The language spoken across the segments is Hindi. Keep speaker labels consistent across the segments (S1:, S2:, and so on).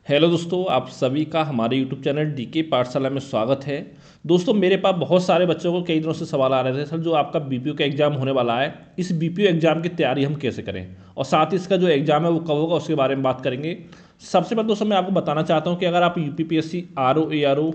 S1: हेलो दोस्तों, आप सभी का हमारे यूट्यूब चैनल डीके पाठशाला में स्वागत है। दोस्तों, मेरे पास बहुत सारे बच्चों को कई दिनों से सवाल आ रहे थे, सर जो आपका बीपीओ का एग्ज़ाम होने वाला है, इस बीपीओ एग्ज़ाम की तैयारी हम कैसे करें और साथ ही इसका जो एग्ज़ाम है वो कब होगा उसके बारे में बात करेंगे। सबसे पहले दोस्तों मैं आपको बताना चाहता हूँ कि अगर आप यूपीपीएससी आरओ एआरओ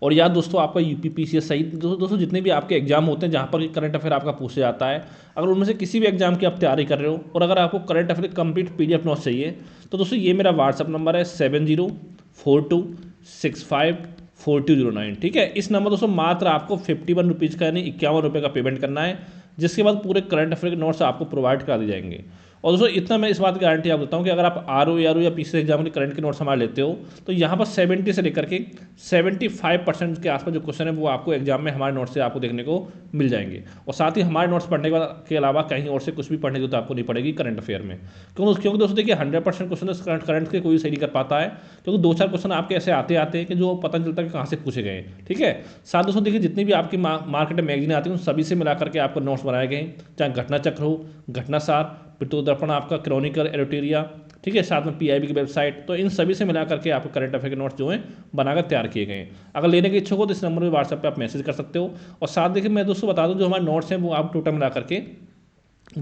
S1: और या दोस्तों आपका यूपीपीसीएस सहित दोस्तों जितने भी आपके एग्जाम होते हैं जहाँ पर करंट अफेयर आपका पूछा जाता है, अगर उनमें से किसी भी एग्जाम की आप तैयारी कर रहे हो और अगर आपको current affair complete PDF notes चाहिए तो दोस्तों ये मेरा व्हाट्सअप नंबर है 7042654209। ठीक है, इस नंबर दोस्तों मात्र आपको 51 रुपीज़ का यानी 51 रुपये का पेमेंट करना है, जिसके बाद पूरे करंट अफेयर के नोट्स आपको प्रोवाइड करा दिए जाएंगे। और दोस्तों इतना मैं इस बात की गारंटी आप देता हूँ कि अगर आप आरओ या पीसी एग्जाम के करंट के नोट्स हमारे लेते हो तो यहाँ पर 70 से लेकर के 75% के आसपास जो क्वेश्चन है वो आपको एग्जाम में हमारे नोट्स से आपको देखने को मिल जाएंगे। और साथ ही हमारे नोट्स पढ़ने के अलावा कहीं और से कुछ भी पढ़ने की तो आपको नहीं पड़ेगी करंट अफेयर में। क्योंकि दोस्तों देखिए 100% क्वेश्चन करंट के कोई सही नहीं कर पाता है, क्योंकि 2-4 क्वेश्चन आपके ऐसे आते हैं कि जो पता नहीं चलता कि कहाँ से पूछे गए हैं। ठीक है, साथ दोस्तों देखिए जितनी भी आपकी मार्केट में मैगजीन आती है उन सभी से मिलाकर के आपको नोट्स बनाए गए हैं, चाहे घटना चक्र हो, घटना सार, पितृ दर्पण, आपका क्रॉनिकल एडिटोरिया, ठीक है, साथ में पीआईबी की वेबसाइट, तो इन सभी से मिला करके आपको करंट अफेयर के नोट्स जो हैं बनाकर तैयार किए गए हैं। अगर लेने के इच्छुक हो तो इस नंबर पर व्हाट्सएप पे आप मैसेज कर सकते हो। और साथ देखिए मैं दोस्तों बता दूं जो हमारे नोट्स हैं वो आप टोटल मिला करके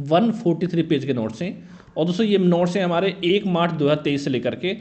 S1: 143 पेज के नोट्स हैं। और दोस्तों ये नोट्स हैं हमारे 1 मार्च 2023 से लेकर के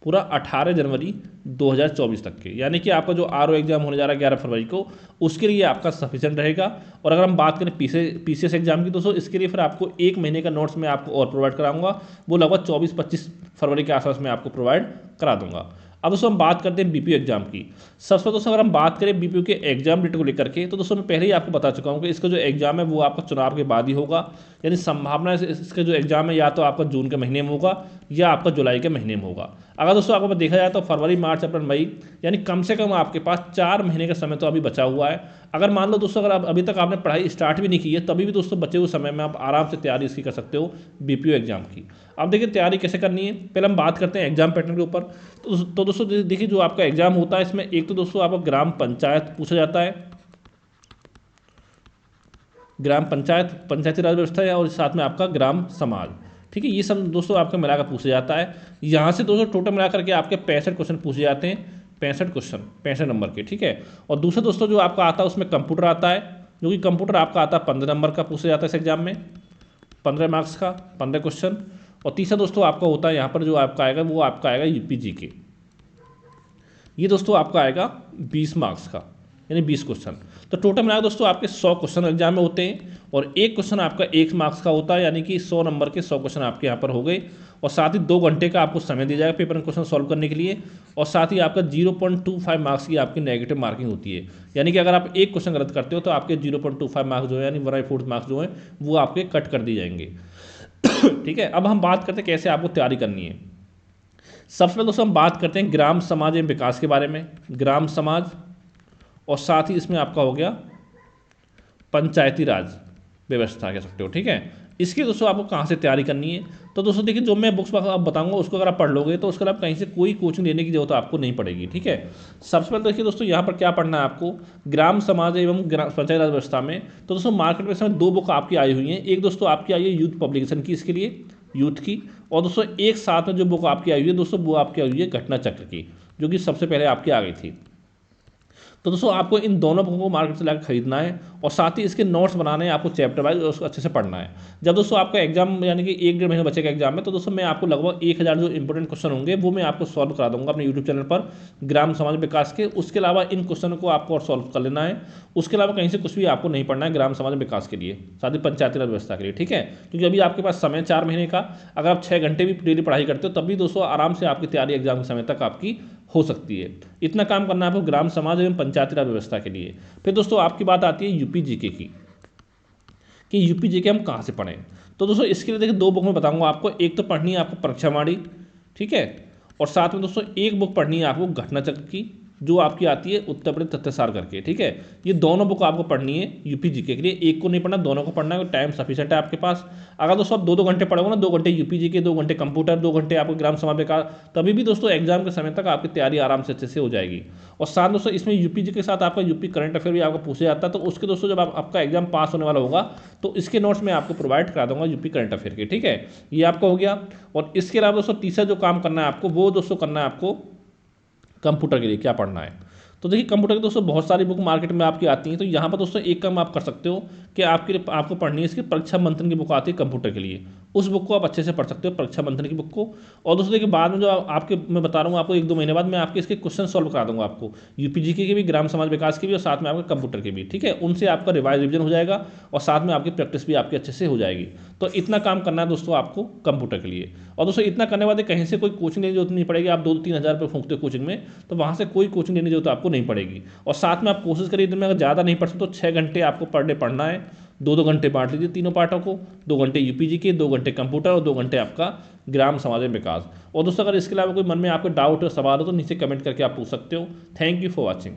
S1: पूरा 18 जनवरी 2024 तक के, यानी कि आपका जो आरओ एग्जाम होने जा रहा है 11 फरवरी को, उसके लिए आपका सफिशिएंट रहेगा। और अगर हम बात करें पीसीएस एग्जाम की दोस्तों, इसके लिए फिर आपको 1 महीने का नोट्स मैं आपको और प्रोवाइड कराऊंगा, वो लगभग 24-25 फरवरी के आसपास मैं आपको प्रोवाइड करा दूंगा। अब दोस्तों हम बात करते हैं बीपीओ एग्जाम की। सबसे पहले दोस्तों अगर हम बात करें बीपीओ के एग्जाम डेट को लेकर के, तो दोस्तों मैं पहले ही आपको बता चुका हूँ कि इसका जो एग्जाम है वो आपका चुनाव के बाद ही होगा, यानी संभावना है इसका जो एग्जाम है या तो आपका जून के महीने में होगा या आपका जुलाई के महीने में होगा। अगर दोस्तों आपको देखा जाए तो फरवरी, मार्च, अप्रैल, मई, यानी कम से कम आपके पास 4 महीने का समय तो अभी बचा हुआ है। अगर मान लो दोस्तों अगर आप अभी तक आपने पढ़ाई स्टार्ट भी नहीं की है, तभी भी दोस्तों बचे हुए समय में आप आराम से तैयारी इसकी कर सकते हो बीपीओ एग्जाम की। अब देखिए तैयारी कैसे करनी है, पहले हम बात करते हैं एग्जाम पैटर्न के ऊपर। तो दोस्तों देखिए जो आपका एग्जाम होता है इसमें एक तो दोस्तों आपका ग्राम पंचायत पूछा जाता है, ग्राम पंचायत, पंचायती राज व्यवस्था है, और साथ में आपका ग्राम समाज। ठीक है, ये सब दोस्तों आपका मिलाकर पूछा जाता है। यहाँ से दोस्तों टोटल मिलाकर के आपके 65 क्वेश्चन पूछे जाते हैं, 65 क्वेश्चन 65 नंबर के। ठीक है, और दूसरा दोस्तों जो आपका आता है उसमें कंप्यूटर आता है, जो कि कंप्यूटर आपका आता है 15 नंबर का पूछा जाता है इस एग्जाम में, 15 मार्क्स का 15 क्वेश्चन। और तीसरा दोस्तों आपका होता है यहाँ पर जो आपका आएगा वो आपका आएगा यूपीजी के, ये दोस्तों आपका आएगा 20 मार्क्स का, यानी 20 क्वेश्चन। तो टोटल मिला दोस्तों आपके 100 क्वेश्चन एग्जाम में होते हैं, और एक क्वेश्चन आपका 1 मार्क्स का होता है, यानी कि 100 नंबर के 100 क्वेश्चन आपके यहाँ पर हो गए। और साथ ही 2 घंटे का आपको समय दिया जाएगा पेपर क्वेश्चन सॉल्व करने के लिए। और साथ ही आपका 0.25 मार्क्स की आपकी नेगेटिव मार्किंग होती है, यानी कि अगर आप एक क्वेश्चन गलत करते हो तो आपके 0.25 मार्क्स जो है यानी 1/4 मार्क्स जो है वो आपके कट कर दिए जाएंगे। ठीक है, अब हम बात करते हैं कैसे आपको तैयारी करनी है। सबसे पहले दोस्तों हम बात करते हैं ग्राम समाज एवं विकास के बारे में, ग्राम समाज, और साथ ही इसमें आपका हो गया पंचायती राज व्यवस्था कह सकते हो। ठीक है, इसकी दोस्तों आपको कहाँ से तैयारी करनी है, तो दोस्तों देखिए जो मैं बुक्स आप बताऊंगा उसको अगर आप पढ़ लोगे तो उसके बाद कहीं से कोई कोचिंग लेने की जरूरत आपको नहीं पड़ेगी। ठीक है, सबसे पहले देखिए दोस्तों यहाँ पर क्या पढ़ना है आपको, ग्राम समाज एवं पंचायती राज व्यवस्था में। तो दोस्तों मार्केट में इस समय 2 बुक आपकी आई हुई हैं, एक दोस्तों आपकी आई है यूथ पब्लिकेशन की, इसके लिए यूथ की, और दोस्तों एक साथ में जो बुक आपकी आई हुई है दोस्तों वो आपकी आई हुई है घटना चक्र की, जो कि सबसे पहले आपकी आ गई थी। तो दोस्तों आपको इन दोनों बुकों को मार्केट से लाकर खरीदना है, और साथ ही इसके नोट्स बनाने हैं आपको चैप्टर वाइज, उसको अच्छे से पढ़ना है। जब दोस्तों आपका एग्जाम यानी कि 1-1.5 महीने बचेगा एग्जाम में, तो दोस्तों मैं आपको लगभग 1000 जो इंपॉर्टेंट क्वेश्चन होंगे वो मैं आपको सॉल्व करा दूंगा अपने यूट्यूब चैनल पर ग्राम समाज विकास के। उसके अलावा इन क्वेश्चन को आपको और सॉल्व कर लेना है, उसके अलावा कहीं से कुछ भी आपको नहीं पढ़ना है ग्राम समाज विकास के लिए, साथ ही पंचायती राज व्यवस्था के लिए। ठीक है, क्योंकि अभी आपके पास समय 4 महीने का, अगर आप 6 घंटे भी डेली पढ़ाई करते हो तब भी दोस्तों आराम से आपकी तैयारी एग्जाम के समय तक आपकी हो सकती है। इतना काम करना है आपको ग्राम समाज एवं पंचायती राज व्यवस्था के लिए। फिर दोस्तों आपकी बात आती है यूपी जीके की, कि यूपी जीके हम कहाँ से पढ़ें। तो दोस्तों इसके लिए देखिए 2 बुक में बताऊंगा आपको, एक तो पढ़नी है आपको परीक्षावाणी, ठीक है, और साथ में दोस्तों एक बुक पढ़नी है आपको घटना चक्र की, जो आपकी आती है उत्तर प्रदेश तथ्यसार करके, ठीक है। ये दोनों बुक आपको पढ़नी है यूपी जीके के लिए, एक को नहीं पढ़ना, दोनों को पढ़ना है, टाइम सफिशिएंट है आपके पास। अगर दोस्तों आप 2-2 घंटे पढ़ोगे ना, 2 घंटे यूपी जीके, 2 घंटे कंप्यूटर, 2 घंटे आपको ग्राम समाज विकास, तभी भी दोस्तों एग्जाम के समय तक आपकी तैयारी आराम से अच्छे से हो जाएगी। और साथ दोस्तों इसमें यूपी जी के साथ आपका यूपी करंट अफेयर भी आपको पूछा जाता है, तो उसके दोस्तों जब आपका एग्जाम पास होने वाला होगा तो इसके नोट्स मैं आपको प्रोवाइड करा दूंगा यूपी करंट अफेयर के, ठीक है। ये आपका हो गया। और इसके अलावा दोस्तों तीसरा जो काम करना है आपको, वो दोस्तों करना है आपको कंप्यूटर के लिए क्या पढ़ना है। तो देखिए कंप्यूटर की दोस्तों बहुत सारी बुक मार्केट में आपकी आती हैं, तो यहाँ पर दोस्तों एक काम आप कर सकते हो कि आपको पढ़नी है इसकी परीक्षा मंथन की बुक आती है कंप्यूटर के लिए, उस बुक को आप अच्छे से पढ़ सकते हो, परीक्षा मंथन की बुक को। और दोस्तों देखिए बाद में जो आपके मैं बता रहा हूँ आपको 1-2 महीने बाद मैं आपके इसके क्वेश्चन सॉल्व करा दूंगा आपको, यूपी जीके के भी, ग्राम समाज विकास के भी, और साथ में आपके कंप्यूटर के भी, ठीक है। उनसे आपका रिविजन हो जाएगा और साथ में आपकी प्रैक्टिस भी आपकी अच्छे से हो जाएगी। तो इतना काम करना है दोस्तों आपको कंप्यूटर के लिए। और दोस्तों इतना करने वाले कहीं से कोई कोचिंग लेने की जरूरत नहीं पड़ेगी, आप 2-3 हज़ार रुपये फूंकते हो कोचिंग में, तो वहाँ से कोई कोचिंग लेने की जरूरत आपको नहीं पड़ेगी। और साथ में आप कोशिश करिए दिन में अगर ज़्यादा नहीं पढ़ सकते तो 6 घंटे आपको पर डे पढ़ना है, 2-2 घंटे बांट लीजिए तीनों पार्टों को, 2 घंटे यूपी जी के, 2 घंटे कंप्यूटर और 2 घंटे आपका ग्राम समाज में विकास। और दोस्तों अगर इसके अलावा कोई मन में आपको डाउट और सवाल हो तो नीचे कमेंट करके आप पूछ सकते हो। Thank you for watching.